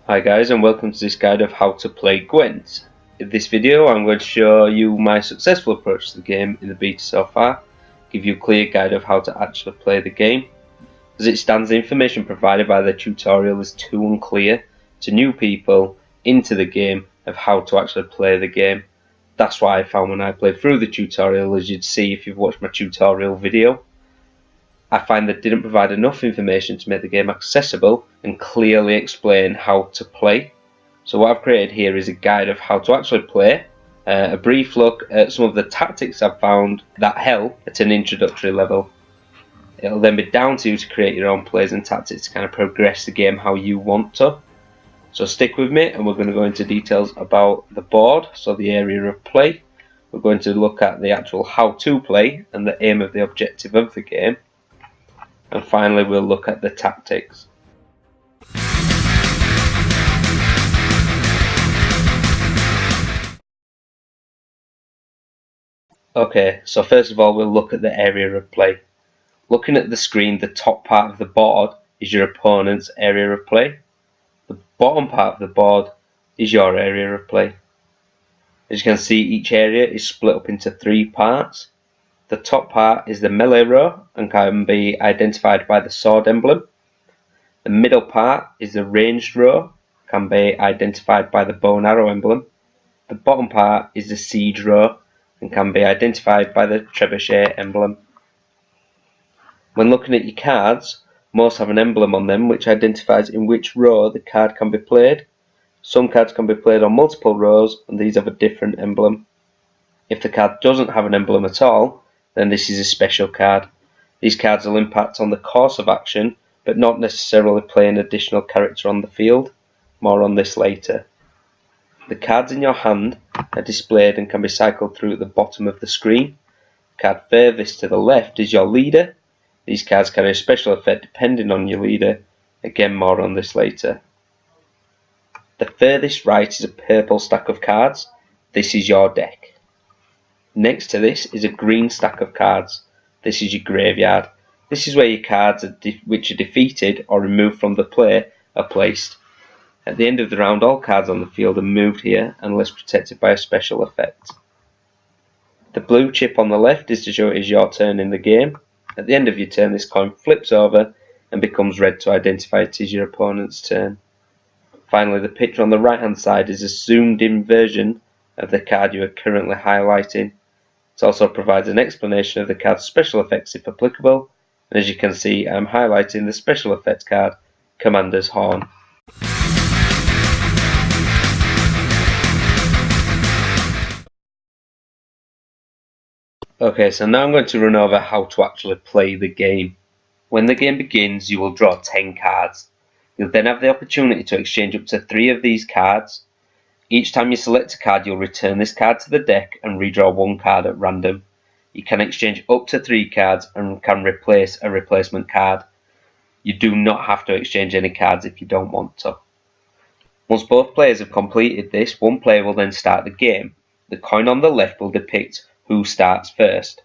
Hi guys, and welcome to this guide of how to play Gwent. In this video I'm going to show you my successful approach to the game in the beta so far, give you a clear guide of how to actually play the game. As it stands, the information provided by the tutorial is too unclear to new people into the game of how to actually play the game. That's what I found when I played through the tutorial, as you'd see if you've watched my tutorial video. I find that didn't provide enough information to make the game accessible and clearly explain how to play. So what I've created here is a guide of how to actually play, a brief look at some of the tactics I've found that help at an introductory level. It'll then be down to you to create your own plays and tactics to kind of progress the game how you want to. So stick with me, and we're going to go into details about the board, so the area of play. We're going to look at the actual how to play and the aim of the objective of the game. And finally we'll look at the tactics. Okay, so first of all we'll look at the area of play. Looking at the screen, the top part of the board is your opponent's area of play. The bottom part of the board is your area of play. As you can see, each area is split up into three parts. The top part is the melee row and can be identified by the sword emblem. The middle part is the ranged row, can be identified by the bow and arrow emblem. The bottom part is the siege row and can be identified by the trebuchet emblem. When looking at your cards, most have an emblem on them which identifies in which row the card can be played. Some cards can be played on multiple rows, and these have a different emblem. If the card doesn't have an emblem at all, then this is a special card. These cards will impact on the course of action, but not necessarily play an additional character on the field. More on this later. The cards in your hand are displayed and can be cycled through at the bottom of the screen. The card furthest to the left is your leader. These cards carry a special effect depending on your leader. Again, more on this later. The furthest right is a purple stack of cards. This is your deck. Next to this is a green stack of cards. This is your graveyard. This is where your cards which are defeated or removed from the play are placed. At the end of the round, all cards on the field are moved here unless protected by a special effect. The blue chip on the left is to show it is your turn in the game. At the end of your turn, this coin flips over and becomes red to identify it is your opponent's turn. Finally, the picture on the right hand side is a zoomed in version of the card you are currently highlighting. It also provides an explanation of the card's special effects if applicable, and as you can see, I'm highlighting the special effects card, Commander's Horn. Okay, so now I'm going to run over how to actually play the game. When the game begins, you will draw 10 cards. You'll then have the opportunity to exchange up to 3 of these cards. Each time you select a card, you'll return this card to the deck and redraw 1 card at random. You can exchange up to 3 cards and can replace a replacement card. You do not have to exchange any cards if you don't want to. Once both players have completed this, one player will then start the game. The coin on the left will depict who starts first.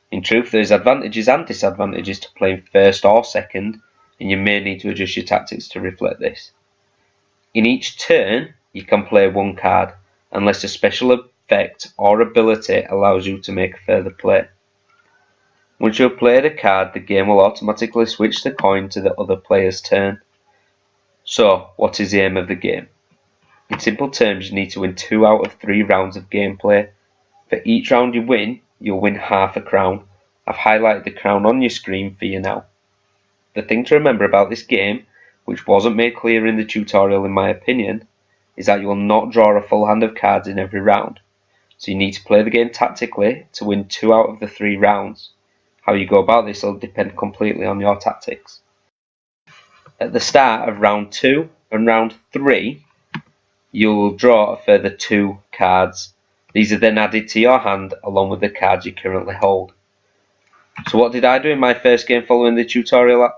In truth, there is advantages and disadvantages to playing first or second, and you may need to adjust your tactics to reflect this. In each turn, you can play 1 card, unless a special effect or ability allows you to make a further play. Once you have played a card, the game will automatically switch the coin to the other player's turn. So, what is the aim of the game? In simple terms, you need to win 2 out of 3 rounds of gameplay. For each round you win, you'll win half a crown. I've highlighted the crown on your screen for you now. The thing to remember about this game, which wasn't made clear in the tutorial in my opinion, is that you will not draw a full hand of cards in every round. So you need to play the game tactically to win 2 out of the 3 rounds. How you go about this will depend completely on your tactics. At the start of round 2 and round 3, you will draw a further 2 cards. These are then added to your hand along with the cards you currently hold. So what did I do in my first game following the tutorial?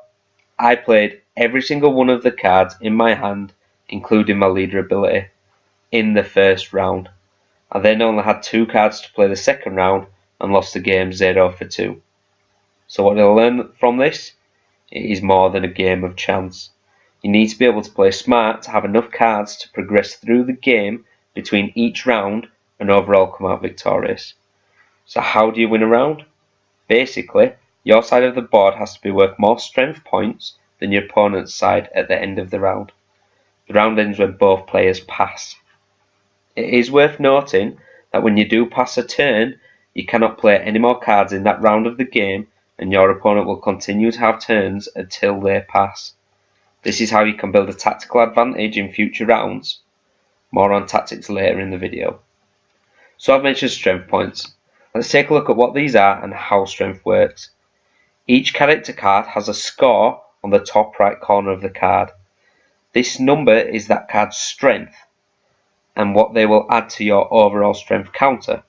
I played every single one of the cards in my hand, including my leader ability, in the first round. I then only had 2 cards to play the second round and lost the game 0-2. So what did I learn from this? It is more than a game of chance. You need to be able to play smart to have enough cards to progress through the game between each round and overall come out victorious. So how do you win a round? Basically, your side of the board has to be worth more strength points than your opponent's side at the end of the round. The round ends when both players pass. It is worth noting that when you do pass a turn, you cannot play any more cards in that round of the game, and your opponent will continue to have turns until they pass. This is how you can build a tactical advantage in future rounds. More on tactics later in the video. So I've mentioned strength points. Let's take a look at what these are and how strength works. Each character card has a score on the top right corner of the card. This number is that card's strength and what they will add to your overall strength counter.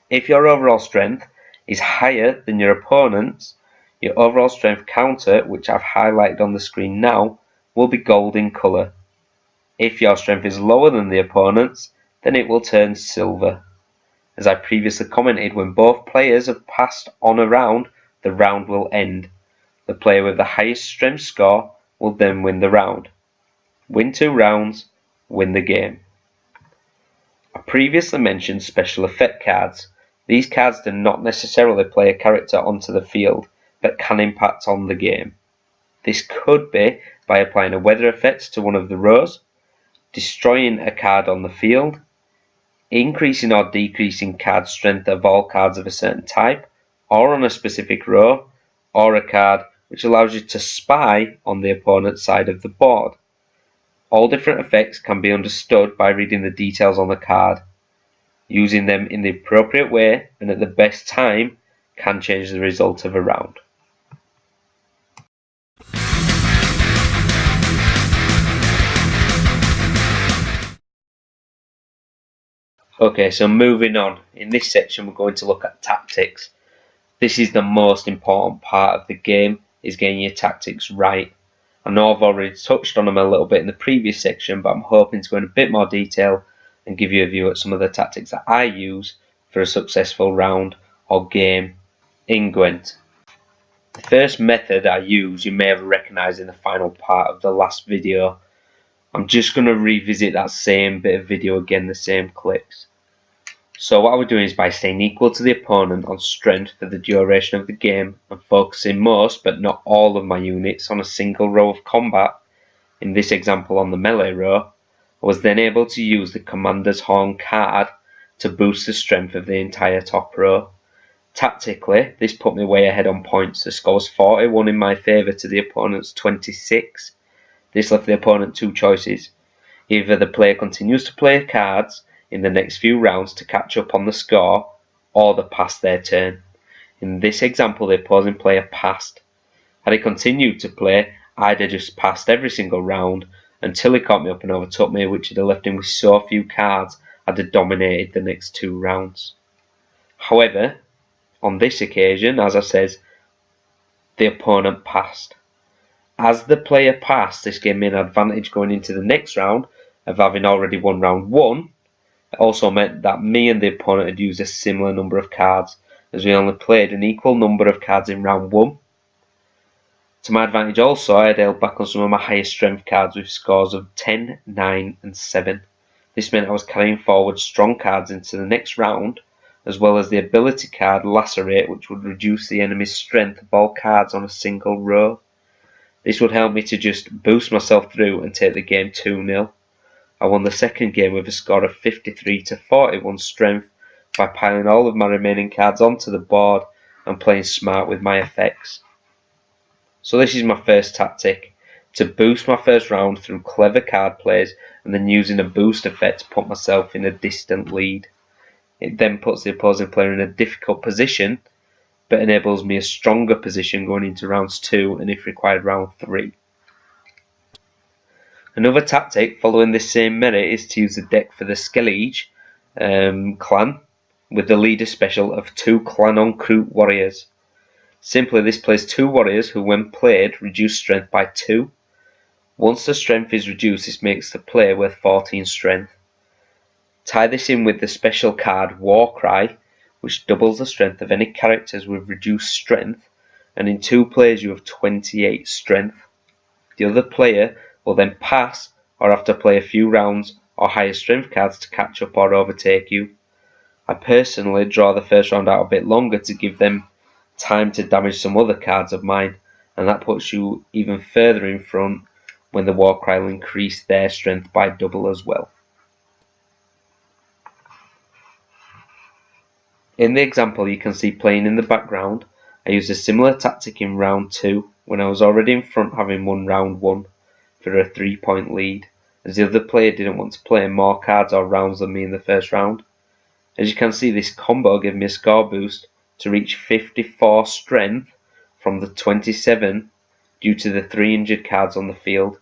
If your overall strength is higher than your opponent's, your overall strength counter, which I've highlighted on the screen now, will be gold in colour. If your strength is lower than the opponent's, then it will turn silver. As I previously commented, when both players have passed on a round, the round will end. The player with the highest strength score will then win the round. Win 2 rounds, win the game. I previously mentioned special effect cards. These cards do not necessarily play a character onto the field, but can impact on the game. This could be by applying a weather effect to one of the rows, destroying a card on the field, increasing or decreasing card strength of all cards of a certain type, or on a specific row, or a card which allows you to spy on the opponent's side of the board. All different effects can be understood by reading the details on the card. Using them in the appropriate way and at the best time can change the result of a round. Okay, so moving on. In this section we're going to look at tactics. This is the most important part of the game, is getting your tactics right. I know I've already touched on them a little bit in the previous section, but I'm hoping to go in a bit more detail and give you a view at some of the tactics that I use for a successful round or game in Gwent. The first method I use you may have recognised in the final part of the last video. I'm just going to revisit that same bit of video again, the same clips. So what I would do is by staying equal to the opponent on strength for the duration of the game and focusing most but not all of my units on a single row of combat, in this example on the melee row, I was then able to use the Commander's Horn card to boost the strength of the entire top row. Tactically, this put me way ahead on points. The score was 41 in my favour to the opponent's 26. This left the opponent 2 choices. Either the player continues to play cards in the next few rounds to catch up on the score, or they pass their turn. In this example, the opposing player passed. Had he continued to play, I'd have just passed every single round until he caught me up and overtook me, which would have left him with so few cards I'd have dominated the next 2 rounds. However, on this occasion, as I said, the opponent passed. As the player passed, this gave me an advantage going into the next round of having already won round 1. It also meant that me and the opponent had used a similar number of cards, as we only played an equal number of cards in round 1. To my advantage also, I had held back on some of my highest strength cards with scores of 10, 9 and 7. This meant I was carrying forward strong cards into the next round, as well as the ability card Lacerate, which would reduce the enemy's strength of all cards on a single row. This would help me to just boost myself through and take the game 2-0. I won the second game with a score of 53 to 41 strength by piling all of my remaining cards onto the board and playing smart with my effects. So this is my first tactic, to boost my first round through clever card plays and then using a boost effect to put myself in a distant lead. It then puts the opposing player in a difficult position, but enables me a stronger position going into rounds 2 and if required round 3. Another tactic following this same merit is to use the deck for the Skellige clan with the leader special of 2 Clan on Croot warriors. Simply, this plays 2 warriors who when played reduce strength by 2. Once the strength is reduced, this makes the player worth 14 strength. Tie this in with the special card Warcry, which doubles the strength of any characters with reduced strength, and in 2 players you have 28 strength. The other player will then pass or have to play a few rounds or higher strength cards to catch up or overtake you. I personally draw the first round out a bit longer to give them time to damage some other cards of mine, and that puts you even further in front when the Warcry will increase their strength by double as well. In the example you can see playing in the background, I used a similar tactic in round 2 when I was already in front having won round 1 for a 3-point lead, as the other player didn't want to play more cards or rounds than me in the first round. As you can see, this combo gave me a score boost to reach 54 strength from the 27 due to the 3 injured cards on the field,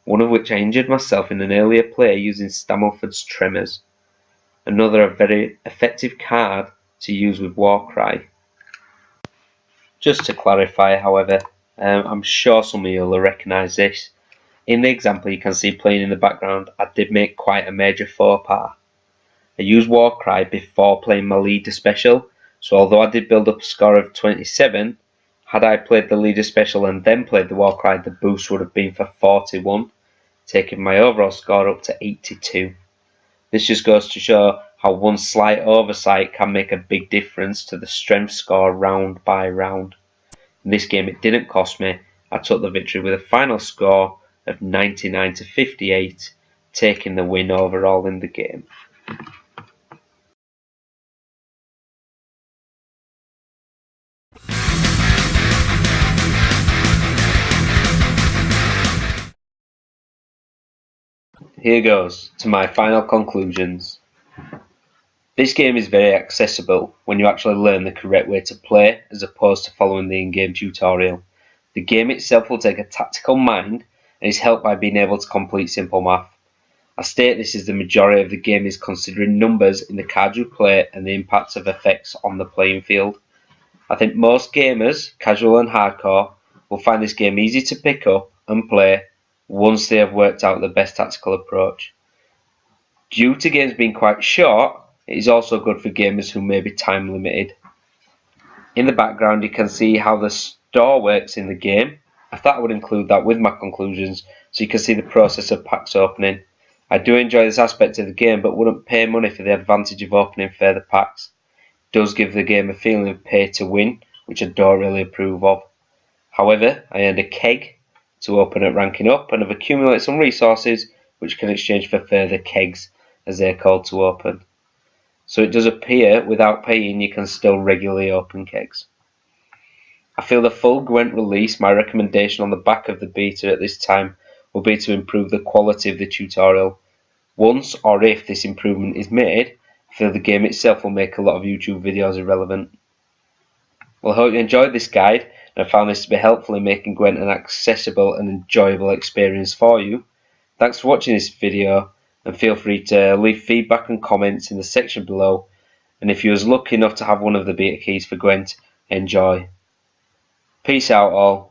one of which I injured myself in an earlier play using Stammelford's Tremors. Another very effective card to use with Warcry. Just to clarify, however, I'm sure some of you will recognise this. In the example you can see playing in the background, I did make quite a major faux pas. I used Warcry before playing my leader special, so although I did build up a score of 27, had I played the leader special and then played the Warcry, the boost would have been for 41, taking my overall score up to 82. This just goes to show how one slight oversight can make a big difference to the strength score round by round. In this game it didn't cost me. I took the victory with a final score of 99 to 58, taking the win overall in the game. Here goes to my final conclusions. This game is very accessible when you actually learn the correct way to play as opposed to following the in-game tutorial. The game itself will take a tactical mind and is helped by being able to complete simple math. I state this as the majority of the game is considering numbers in the cards you play and the impacts of effects on the playing field. I think most gamers, casual and hardcore, will find this game easy to pick up and play once they have worked out the best tactical approach. Due to games being quite short, it is also good for gamers who may be time limited. In the background you can see how the store works in the game. I thought I would include that with my conclusions so you can see the process of packs opening. I do enjoy this aspect of the game but wouldn't pay money for the advantage of opening further packs. It does give the game a feeling of pay to win, which I don't really approve of. However, I earned a keg to open at ranking up and have accumulated some resources which can exchange for further kegs as they are called to open. So it does appear without paying you can still regularly open kegs. I feel the full Gwent release, my recommendation on the back of the beta at this time will be to improve the quality of the tutorial. Once or if this improvement is made, I feel the game itself will make a lot of YouTube videos irrelevant. Well, I hope you enjoyed this guide and I found this to be helpful in making Gwent an accessible and enjoyable experience for you. Thanks for watching this video and feel free to leave feedback and comments in the section below, and if you was lucky enough to have one of the beta keys for Gwent, enjoy. Peace out all.